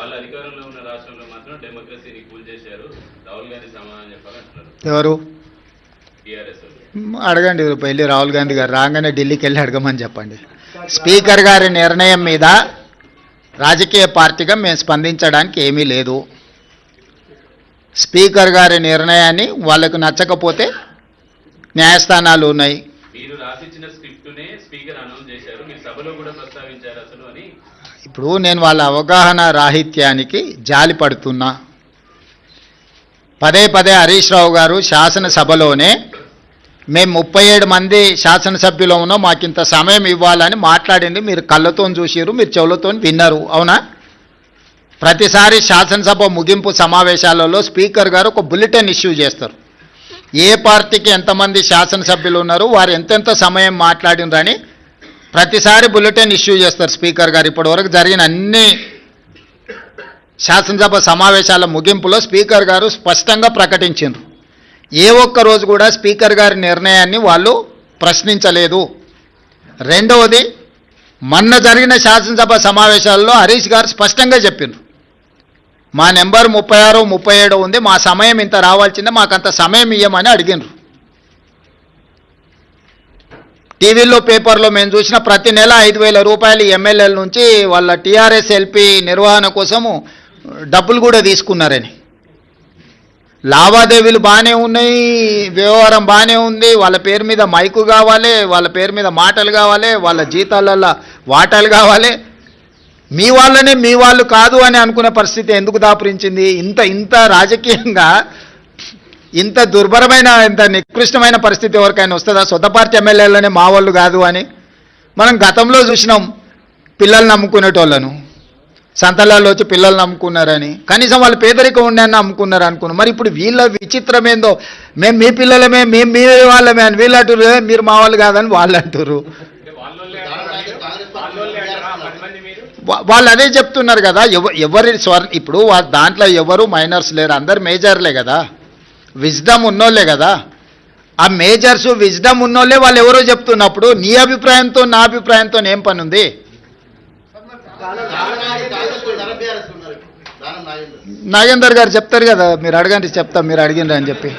వాళ్ళ అధికారంలో ఉన్న రాష్ట్రంలో మాత్రం డెమోక్రసీని కూల్ చేశారు, రాహుల్ గాంధీ సమాధానం చెప్పాలంటున్నారు. ఎవరు టీఆర్ఎస్ అడగండి, వెళ్ళి రాహుల్ గాంధీ గారు రాగానే ఢిల్లీకి వెళ్ళి అడగమని చెప్పండి. స్పీకర్ గారి నిర్ణయం మీద రాజకీయ పార్టీగా మేము స్పందించడానికి ఏమీ లేదు. స్పీకర్ గారి నిర్ణయాన్ని వాళ్ళకు నచ్చకపోతే న్యాయస్థానాలు ఉన్నాయి. మీరు రాసిచ్చిన స్క్రిప్టునే స్పీకర్ అనౌన్స్ చేశారు, మీరు సభలో కూడా ప్రస్తావించారు అసలు అని. ఇప్పుడు నేను వాళ్ళ అవగాహన రాహిత్యానికి జాలి పడుతున్నా. పదే పదే హరీష్ రావు గారు శాసనసభలోనే మేము 37 మంది శాసనసభ్యులు ఉన్నాం, మాకు ఇంత సమయం ఇవ్వాలని మాట్లాడింది. మీరు కళ్ళతో చూసిరు, మీరు చెవులతో విన్నారు, అవునా? ప్రతిసారి శాసనసభ ముగింపు సమావేశాలలో స్పీకర్ గారు ఒక బులెటిన్ ఇష్యూ చేస్తారు. ఏ పార్టీకి ఎంతమంది శాసనసభ్యులు ఉన్నారు, వారు ఎంతెంత సమయం మాట్లాడినరని ప్రతిసారి బులెటిన్ ఇష్యూ చేస్తారు స్పీకర్ గారు. ఇప్పటివరకు జరిగిన అన్ని శాసనసభ సమావేశాల ముగింపులో స్పీకర్ గారు స్పష్టంగా ప్రకటించారు. ఏ ఒక్క రోజు కూడా స్పీకర్ గారి నిర్ణయాన్ని వాళ్ళు ప్రశ్నించలేదు. రెండవది, మొన్న జరిగిన శాసనసభ సమావేశాల్లో హరీష్ గారు స్పష్టంగా చెప్పారు, మా నెంబర్ 36, 37 ఉంది, మా సమయం ఇంత రావాల్సిందే, మాకు అంత సమయం ఇవ్వమని అడిగినారు. టీవీలో పేపర్లో మేము చూసిన ప్రతి నెల 5,000 రూపాయలు ఎమ్మెల్యేల నుంచి వాళ్ళ టీఆర్ఎస్ ఎల్పీ నిర్వహణ కోసము డబ్బులు కూడా తీసుకున్నారని. లావాదేవీలు బాగానే ఉన్నాయి, వ్యవహారం బాగానే ఉంది, వాళ్ళ పేరు మీద మైకు కావాలి, వాళ్ళ పేరు మీద మాటలు కావాలి, వాళ్ళ జీతాలలో వాటాలు కావాలి. మీ వాళ్ళనే మీ వాళ్ళు కాదు అని అనుకునే పరిస్థితి ఎందుకు దాపురించింది? ఇంత రాజకీయంగా ఇంత దుర్భరమైన, ఇంత నికృష్టమైన పరిస్థితి ఎవరికైనా వస్తుందా? సొంత పార్టీ ఎమ్మెల్యేలనే మా వాళ్ళు కాదు అని. మనం గతంలో చూసినాం పిల్లలు నమ్ముకునేటోళ్ళను, సంతలాల్లో వచ్చి పిల్లలు నమ్ముకున్నారని. కనీసం వాళ్ళు పేదరికం ఉండని నమ్ముకున్నారు అనుకున్నాం. మరి ఇప్పుడు వీళ్ళ విచిత్రం ఏందో, మేము మీ పిల్లలమే, మేము మీ వాళ్ళమే అని వీళ్ళు అంటారు, మీరు మా వాళ్ళు కాదని వాళ్ళు అంటారు. వాళ్ళు అదే చెప్తున్నారు కదా. ఎవరి ఇప్పుడు దాంట్లో ఎవరు మైనర్స్ లేరు, అందరు మేజర్లే కదా, విజ్డమ్ ఉన్నోళ్ళే కదా. ఆ మేజర్స్ విజ్డమ్ ఉన్నోళ్ళే వాళ్ళు ఎవరో చెప్తున్నప్పుడు నీ అభిప్రాయంతో నా అభిప్రాయంతో ఏం పని ఉంది? నాగేందర్ గారు చెప్తారు కదా, మీరు అడగండి, చెప్తాం, మీరు అడిగినరు అని చెప్పి.